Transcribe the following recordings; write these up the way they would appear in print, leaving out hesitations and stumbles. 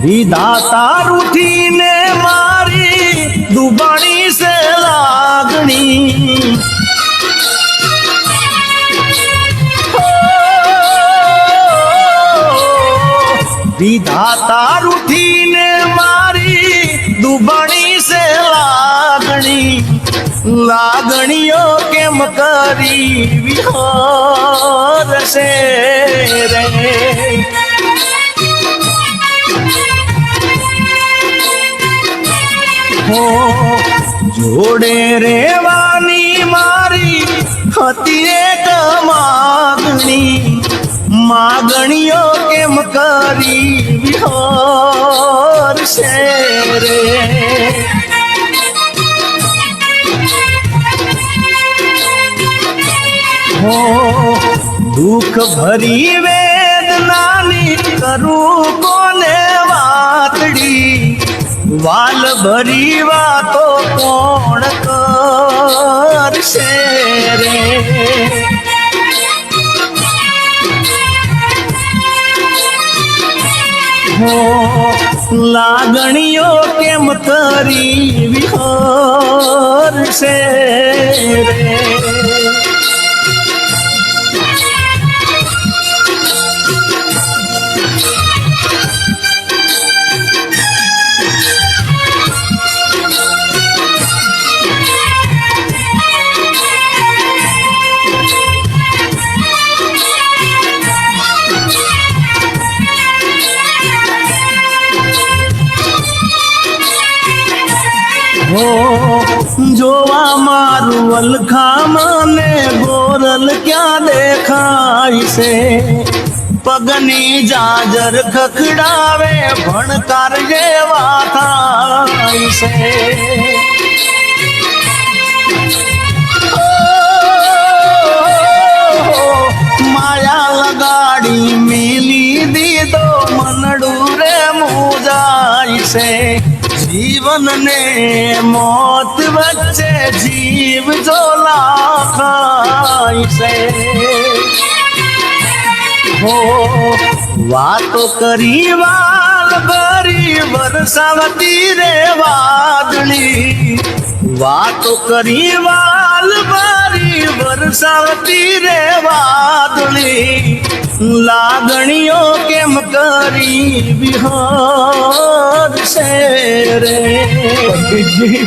विधाता रूठीने मारी दुबानी से लागनी विधाता रूठीने मारी दुबानी से लागणियों केम करी विहार से रे જોડે રેવાની મારી હતી એક માગણીઓ કેમ કરી વિહોર છે રે દુઃખ ભરી વેદનાની કરું કોને વાતડી વાલ ભરી વાતો કોણ કરશે રે લાગણીઓ કેમ કરી વિહરશે રે જોવા મારું વલખા મને ગોરલ ક્યાં દેખાય છે પગની જાજર ખખડાવે ભણકાર જેવા થાય છે માયા લગાડી મેલી દીધો મનડું રે મુજાય છે जीवन ने मौत बच्चे जीव जो लाखाई से हो वातो करी वाल भरी बरसावती रे वादली वातो करी वाल भरी बरसावती रे वादली લાગણીઓ કેમ કરી વિહાર છે રે પંડિતજી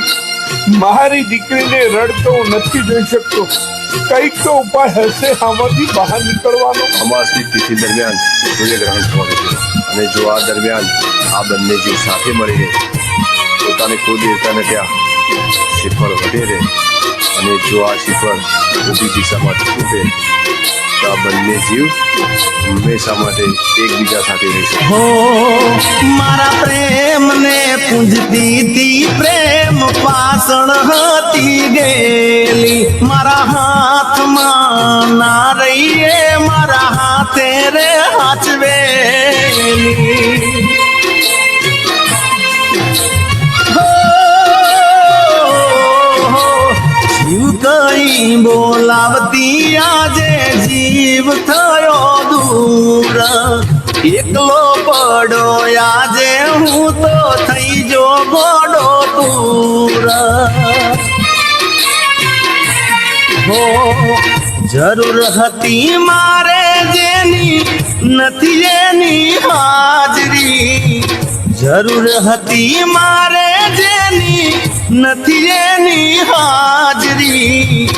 મારી દીકરીને રડતો નથી જોઈ શકતો કઈક તો ઉપાય હશે આમાંથી બહાર નીકળવાનો અમાસની તિથિ દરમિયાન સૂર્યગ્રહણ થવાનું છે અને જો આ દરમિયાન આ બંને જીવ સાથે મળીને પોતાની કુળદેવતાને ત્યાં શ્રીફળ વધેરે અને જો આ શ્રીફળ ઊભી દિશામાં છૂટે તો આ બંને જીવ હંમેશા માટે એકબીજા સાથે રહેશે હો મારા પ્રેમને પૂંજતી તી પ્રેમ પાસળ હતી ગેલી મારા હાથમાં ના રહીએ મારા હાથે રે હાચવેલી જીવ કઈ બોલાવતી આજે જીવ થયો દૂર એકલો પડો આજે હું તો થઈ જો ગોડો દૂર હો જરૂર હતી મારે જેની નથી એની હાજરી જરૂર હતી મારે જેની નથી એની હાજરી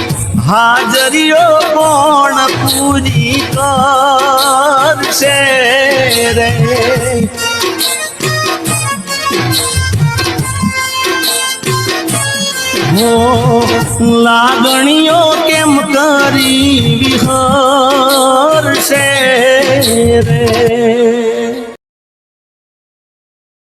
હાજરીઓ કોણ પૂરી કરશે રે લાગણીઓ કેમ કરી વિહરશે રે